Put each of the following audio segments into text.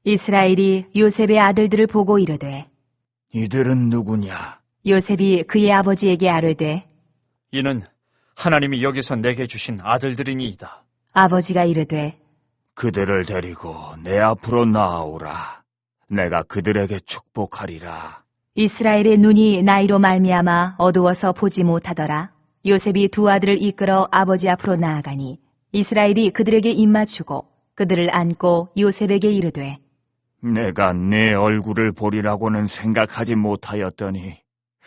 이스라엘이 요셉의 아들들을 보고 이르되 이들은 누구냐? 요셉이 그의 아버지에게 아뢰되 이는 하나님이 여기서 내게 주신 아들들이니이다. 아버지가 이르되 그들을 데리고 내 앞으로 나아오라. 내가 그들에게 축복하리라. 이스라엘의 눈이 나이로 말미암아 어두워서 보지 못하더라. 요셉이 두 아들을 이끌어 아버지 앞으로 나아가니 이스라엘이 그들에게 입맞추고 그들을 안고 요셉에게 이르되 내가 내 얼굴을 보리라고는 생각하지 못하였더니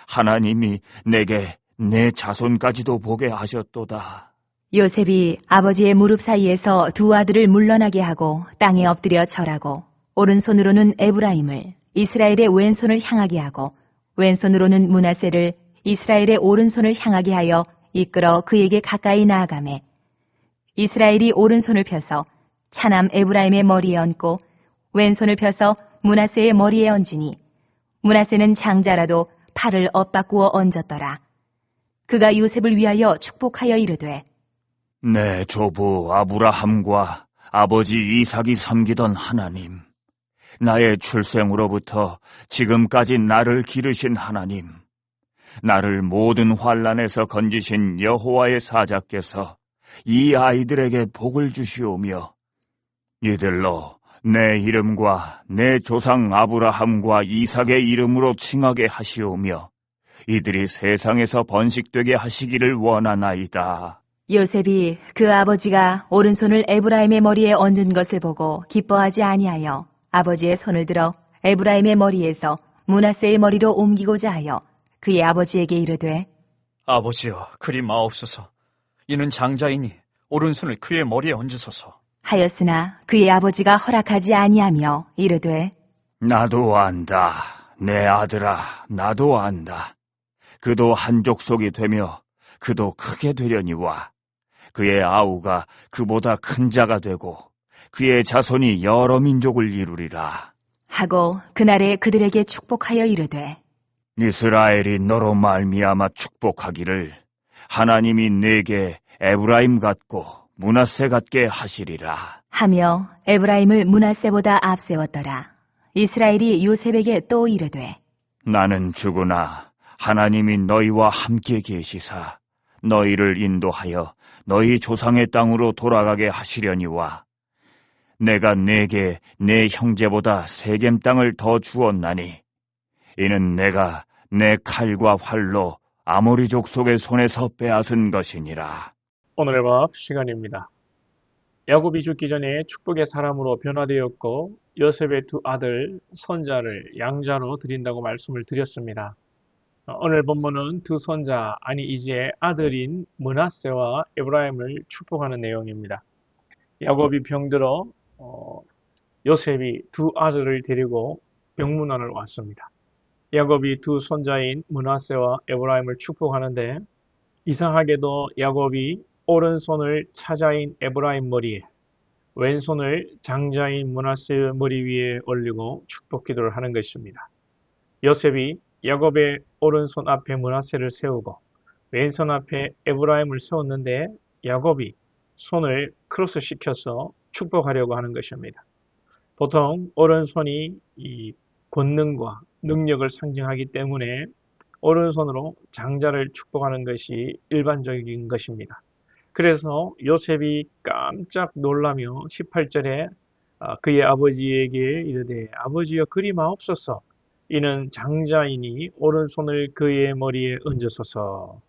하나님이 내게 내 자손까지도 보게 하셨도다. 요셉이 아버지의 무릎 사이에서 두 아들을 물러나게 하고 땅에 엎드려 절하고 오른손으로는 에브라임을 이스라엘의 왼손을 향하게 하고 왼손으로는 므낫세를 이스라엘의 오른손을 향하게 하여 이끌어 그에게 가까이 나아가매 이스라엘이 오른손을 펴서 차남 에브라임의 머리에 얹고 왼손을 펴서 므낫세의 머리에 얹으니 므낫세는 장자라도 팔을 엇바꾸어 얹었더라. 그가 요셉을 위하여 축복하여 이르되 내 조부 아브라함과 아버지 이삭이 섬기던 하나님, 나의 출생으로부터 지금까지 나를 기르신 하나님, 나를 모든 환난에서 건지신 여호와의 사자께서 이 아이들에게 복을 주시오며 이들로 내 이름과 내 조상 아브라함과 이삭의 이름으로 칭하게 하시오며 이들이 세상에서 번식되게 하시기를 원하나이다. 요셉이 그 아버지가 오른손을 에브라임의 머리에 얹은 것을 보고 기뻐하지 아니하여 아버지의 손을 들어 에브라임의 머리에서 므낫세의 머리로 옮기고자 하여 그의 아버지에게 이르되 아버지여, 그리 마옵소서. 이는 장자이니 오른손을 그의 머리에 얹으소서. 하였으나 그의 아버지가 허락하지 아니하며 이르되 나도 안다. 내 아들아, 나도 안다. 그도 한 족속이 되며 그도 크게 되려니와 그의 아우가 그보다 큰 자가 되고 그의 자손이 여러 민족을 이루리라. 하고 그날에 그들에게 축복하여 이르되 이스라엘이 너로 말미암아 축복하기를 하나님이 내게 에브라임 같고 므낫세 같게 하시리라. 하며 에브라임을 므낫세보다 앞세웠더라. 이스라엘이 요셉에게 또 이르되 나는 주구나 하나님이 너희와 함께 계시사 너희를 인도하여 너희 조상의 땅으로 돌아가게 하시려니와 내가 내게 내 형제보다 세겜 땅을 더 주었나니 이는 내가 내 칼과 활로 아모리 족속의 손에서 빼앗은 것이니라. 오늘의 밥 시간입니다. 야곱이 죽기 전에 축복의 사람으로 변화되었고 요셉의 두 아들 손자를 양자로 드린다고 말씀을 드렸습니다. 오늘 본문은 두 손자, 아니 이제 아들인 므낫세와 에브라임을 축복하는 내용입니다. 야곱이 병들어 요셉이 두 아들을 데리고 병문안을 왔습니다. 야곱이 두 손자인 므낫세와 에브라임을 축복하는데 이상하게도 야곱이 오른손을 차자인 에브라임 머리에 왼손을 장자인 므낫세 머리 위에 올리고 축복 기도를 하는 것입니다. 요셉이 야곱의 오른손 앞에 므낫세를 세우고 왼손 앞에 에브라임을 세웠는데 야곱이 손을 크로스 시켜서 축복하려고 하는 것입니다. 보통 오른손이 이 권능과 능력을 상징하기 때문에 오른손으로 장자를 축복하는 것이 일반적인 것입니다. 그래서 요셉이 깜짝 놀라며 18절에 그의 아버지에게 이르되 아버지여 그리 마옵소서 이는 장자이니 오른손을 그의 머리에 얹으소서.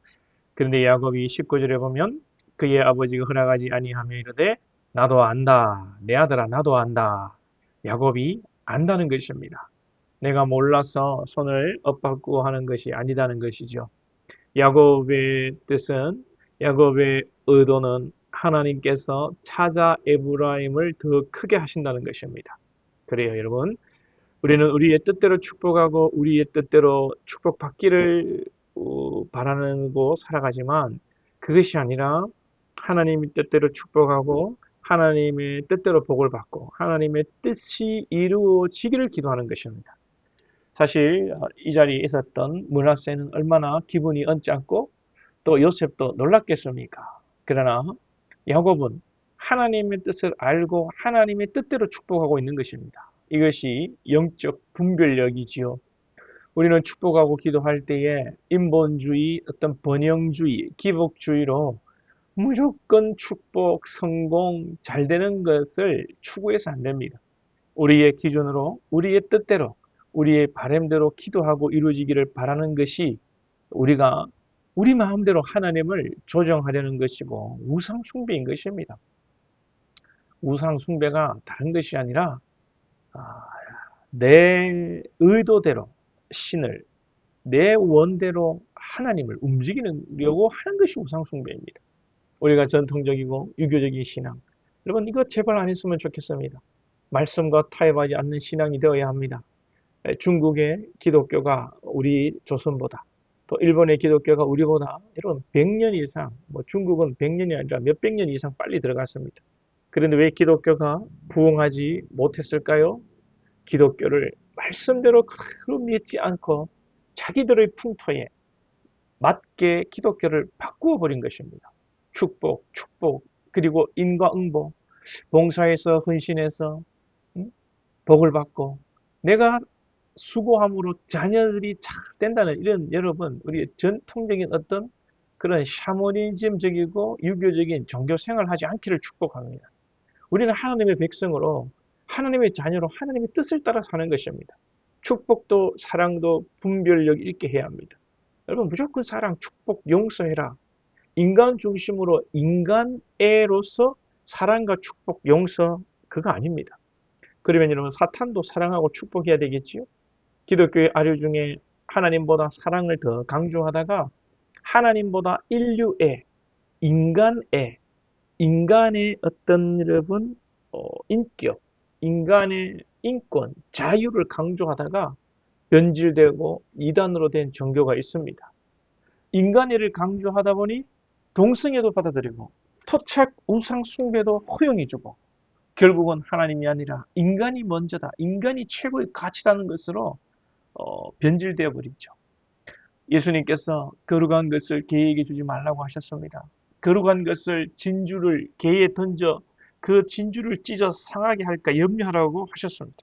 그런데 야곱이 19절에 보면 그의 아버지가 허락하지 아니하며 이르되 나도 안다. 내 아들아 나도 안다. 야곱이 안다는 것입니다. 내가 몰라서 손을 엇바꾸고 하는 것이 아니다는 것이죠. 야곱의 뜻은 야곱의 의도는 하나님께서 차자 에브라임을 더 크게 하신다는 것입니다. 그래요 여러분. 우리는 우리의 뜻대로 축복하고 우리의 뜻대로 축복받기를 바라고 살아가지만 그것이 아니라 하나님의 뜻대로 축복하고 하나님의 뜻대로 복을 받고 하나님의 뜻이 이루어지기를 기도하는 것입니다. 사실 이 자리에 있었던 므낫세는 얼마나 기분이 언짢고 또 요셉도 놀랐겠습니까? 그러나 야곱은 하나님의 뜻을 알고 하나님의 뜻대로 축복하고 있는 것입니다. 이것이 영적 분별력이지요. 우리는 축복하고 기도할 때에 인본주의, 어떤 번영주의, 기복주의로 무조건 축복, 성공, 잘 되는 것을 추구해서 안 됩니다. 우리의 기준으로, 우리의 뜻대로, 우리의 바람대로 기도하고 이루어지기를 바라는 것이 우리가 우리 마음대로 하나님을 조정하려는 것이고 우상 숭배인 것입니다. 우상 숭배가 다른 것이 아니라 내 의도대로 신을, 내 원대로 하나님을 움직이려고 하는 것이 우상 숭배입니다. 우리가 전통적이고 유교적인 신앙, 여러분 이거 제발 안 했으면 좋겠습니다. 말씀과 타협하지 않는 신앙이 되어야 합니다. 중국의 기독교가 우리 조선보다, 또 일본의 기독교가 우리보다 여러분 100년 이상, 중국은 100년이 아니라 몇백 년 이상 빨리 들어갔습니다. 그런데 왜 기독교가 부흥하지 못했을까요? 기독교를 말씀대로 그대로 믿지 않고 자기들의 풍토에 맞게 기독교를 바꾸어 버린 것입니다. 축복, 그리고 인과응보, 봉사해서 헌신해서 복을 받고 내가 수고함으로 자녀들이 잘 된다는 이런 여러분 우리 전통적인 어떤 그런 샤머니즘적이고 유교적인 종교 생활을 하지 않기를 축복합니다. 우리는 하나님의 백성으로 하나님의 자녀로 하나님의 뜻을 따라 사는 것입니다. 축복도 사랑도 분별력 있게 해야 합니다. 여러분 무조건 사랑, 축복, 용서해라. 인간 중심으로 인간애로서 사랑과 축복, 용서 그거 아닙니다. 그러면 여러분 사탄도 사랑하고 축복해야 되겠지요? 기독교의 아류 중에 하나님보다 사랑을 더 강조하다가 하나님보다 인류애, 인간의 어떤 여러분 인격, 인간의 인권, 자유를 강조하다가 변질되고 이단으로 된 종교가 있습니다. 인간애를 강조하다 보니 동성애도 받아들이고 토착 우상 숭배도 허용해주고 결국은 하나님이 아니라 인간이 먼저다, 인간이 최고의 가치라는 것으로 변질되어 버리죠. 예수님께서 거룩한 것을 개에게 주지 말라고 하셨습니다. 거룩한 것을 진주를 개에 던져 그 진주를 찢어 상하게 할까 염려하라고 하셨습니다.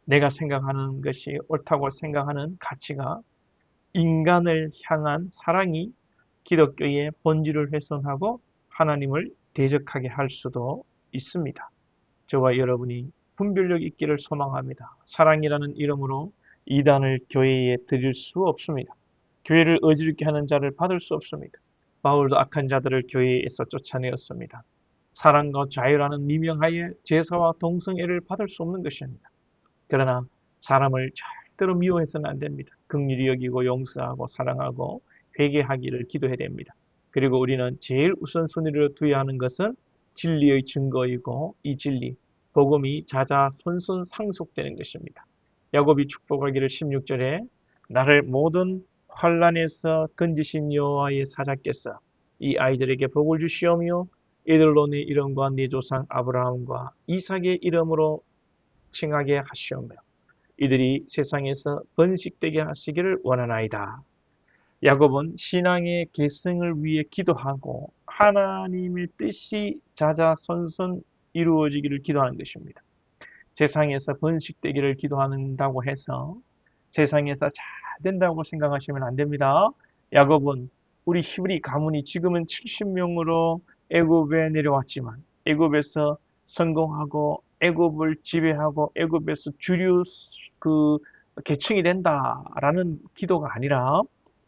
내가 생각하는 것이 옳다고 생각하는 가치가 인간을 향한 사랑이 기독교의 본질을 훼손하고 하나님을 대적하게 할 수도 있습니다. 저와 여러분이 분별력 있기를 소망합니다. 사랑이라는 이름으로 이단을 교회에 드릴 수 없습니다. 교회를 어지럽게 하는 자를 받을 수 없습니다. 바울도 악한 자들을 교회에서 쫓아내었습니다. 사랑과 자유라는 미명하에 제사와 동성애를 받을 수 없는 것입니다. 그러나 사람을 절대로 미워해서는 안 됩니다. 긍휼히 여기고 용서하고 사랑하고 회개하기를 기도해야 됩니다. 그리고 우리는 제일 우선순위로 두어야 하는 것은 진리의 증거이고 이 진리, 복음이 자자손손 상속되는 것입니다. 야곱이 축복하기를 16절에 나를 모든 환난에서 건지신 여호와의 사자께서 이 아이들에게 복을 주시오며 이들로 네 이름과 네 조상 아브라함과 이삭의 이름으로 칭하게 하시오며 이들이 세상에서 번식되게 하시기를 원하나이다. 야곱은 신앙의 계승을 위해 기도하고 하나님의 뜻이 자자손손 이루어지기를 기도하는 것입니다. 세상에서 번식되기를 기도한다고 해서 세상에서 잘 된다고 생각하시면 안 됩니다. 야곱은 우리 히브리 가문이 지금은 70명으로 애굽에 내려왔지만 애굽에서 성공하고 애굽을 지배하고 애굽에서 주류 계층이 된다라는 기도가 아니라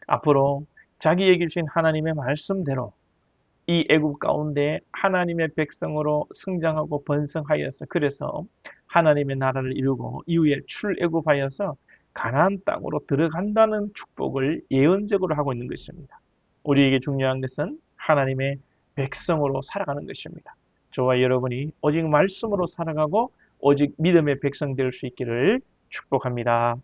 앞으로 자기에게 주신 하나님의 말씀대로 이 애굽 가운데 하나님의 백성으로 성장하고 번성하여서 그래서 하나님의 나라를 이루고 이후에 출애굽하여서 가나안 땅으로 들어간다는 축복을 예언적으로 하고 있는 것입니다. 우리에게 중요한 것은 하나님의 백성으로 살아가는 것입니다. 저와 여러분이 오직 말씀으로 살아가고 오직 믿음의 백성 될 수 있기를 축복합니다.